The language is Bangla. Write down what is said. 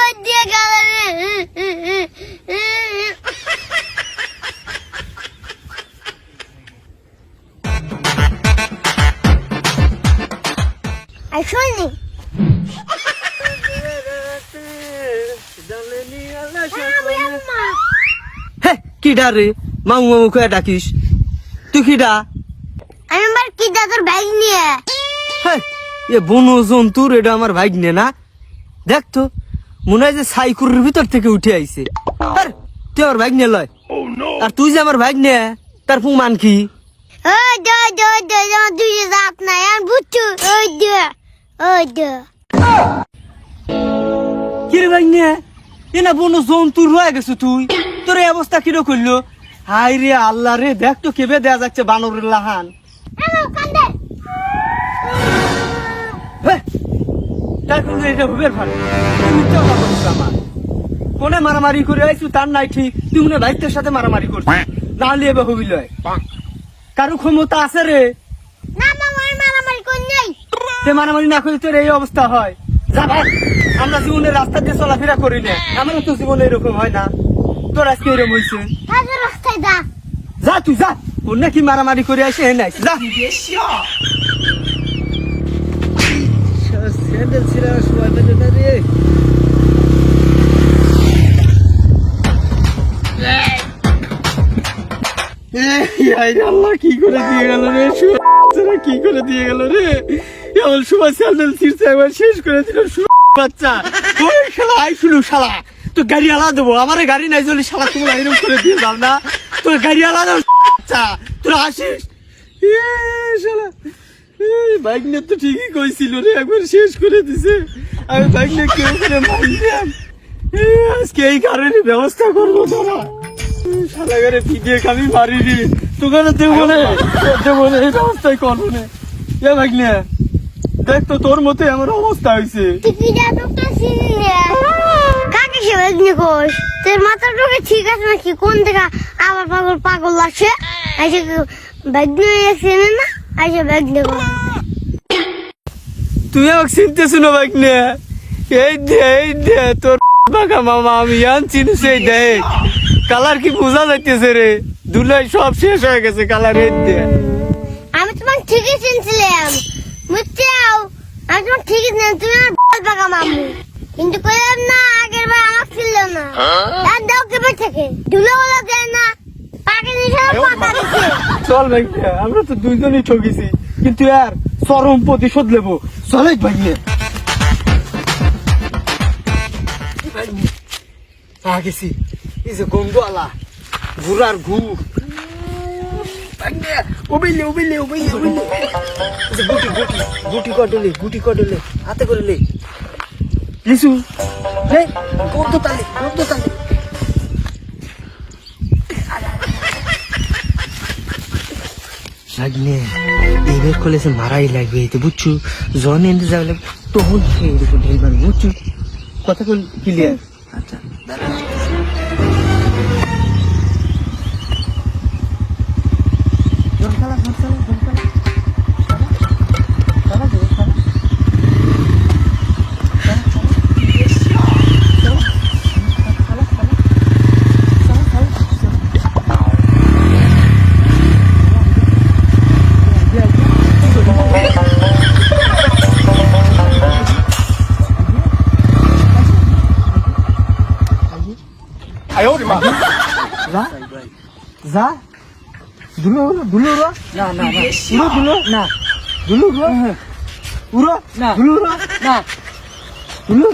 ওই দিয়ে গেল রে। শুনি কিডা রে মামু মামু কয়ে ডাকিস তুই কিডা? আমি আমার কি দাদুর ব্যাগ নিয়ে এ বন জন্তুর এটা আমার ভাই নে না দেখ তো মনে হয় যে সাইকুরের ভিতর থেকে উঠে আইছে। আর তুই আমার ভাই নিয়ে লয় আর তুই যে আমার ভাই নে তার প্রমাণ কি? ওই দে দে দে আমার দুই দাঁত নাই আমি বুঝছো। ওই দে ওই দে কি রে ভাই নে এ না বন জন্তুর রয়ে গেছে তুই তোর এই অবস্থা কিরো করলো? হাই রে আল্লাহ রে দেখ তো কেবে দেয়া যাচ্ছে বানরের লাহান। কোনে মারামারি করে আইছু তার নাই ঠিক তুই মনে ভাইতের সাথে মারামারি করছিস না হলে এবার হবি লয় কারো ক্ষমতা আছে রে না মামা আমি মারামারি করি নাই। সে মারামারি না করে তোর এই অবস্থা হয়। যা ভাই আমরা জীবনের রাস্তা দিয়ে চলাফেরা করি না আমারও তো জীবনে এরকম হয় না তোর আজকে এরকম হয়েছে। তাদের রাস্তায় যা যা তুই যা ওর নাকি মারামারি করে আসে নাই যা স্যান্ডেল ছিঁড়া সময় পেলে না রে। আল্লাহ কি করে দিয়ে গেল রে কি করে দিয়ে গেল রে এমন সময় স্যান্ডেল ছিঁড়ছে একবার শেষ করে দিল বাচ্চা। ওই শালা আই শুনু শালা তো গাড়ি আলা দেবো আমার গাড়ি নাই চলি শালা তুমি এরকম করে দিয়ে যাও না তোর গাড়ি আলা দেবো বাচ্চা তোরা আসিস শালা বাইক নিয়ে তো ঠিকই কইছিল রে একবার শেষ করে দিছে। আমি বাইক নিয়ে কেউ করে মারলাম আজকে এই কারণে ব্যবস্থা করবো তোরা শালা গাড়ি পিটিয়ে আমি মারিনি তোখানে দেবো না এই ব্যবস্থাই করবো না। এ বাইক নিয়ে দেখ তো তোর মতো আমার অবস্থা হয়েছে। কাকে সে ব্যাগ নিয়ে কোস তোর মাথাটা ঠিক আছে নাকি কোন থেকে আবার পাগল পাগল লাগছে আইসে ব্যাগ নিয়ে যাচ্ছে না আইসে ব্যাগ নিয়ে তুই আমাকে চিনতেছ না বাইক নিয়ে এই দে তোর বাঁকা মামা আমি আনছি সেই দেখ কালার কি বোঝা যাইতেছে রে দুলাই সব শেষ হয়ে গেছে কালার এই দে। আমি তোমার ঠিকই চিনছিলাম বুঝছাও আমি তোমার ঠিকই চিনলাম তুমি আমার বাঁকা মামু কিন্তু কইলাম না আগের বার আমার ছিল না আর দাও কেবে থেকে ধুলো হলো দেয় না পাকে নিয়ে পাতা দিছে। চল ভাই আমরা তো দুইজনই ঠকেছি কিন্তু আর চরম প্রতিশোধ নেবো চলে ভাই গেছি এই যে গন্ধ আলা ঘুরার ঘু গুটি কটলে হাতে করলে লিসু গন্ধ তালে লাগলে এবার কলেছে মারাই লাগবে তো বুঝছো জন এনে যাবে তখন এরকম ঢেলবার বুঝছো কথা ক্লিয়ার। আচ্ছা যা দুলো না দুলো না দুলো উড়ো না দুলো না দুলো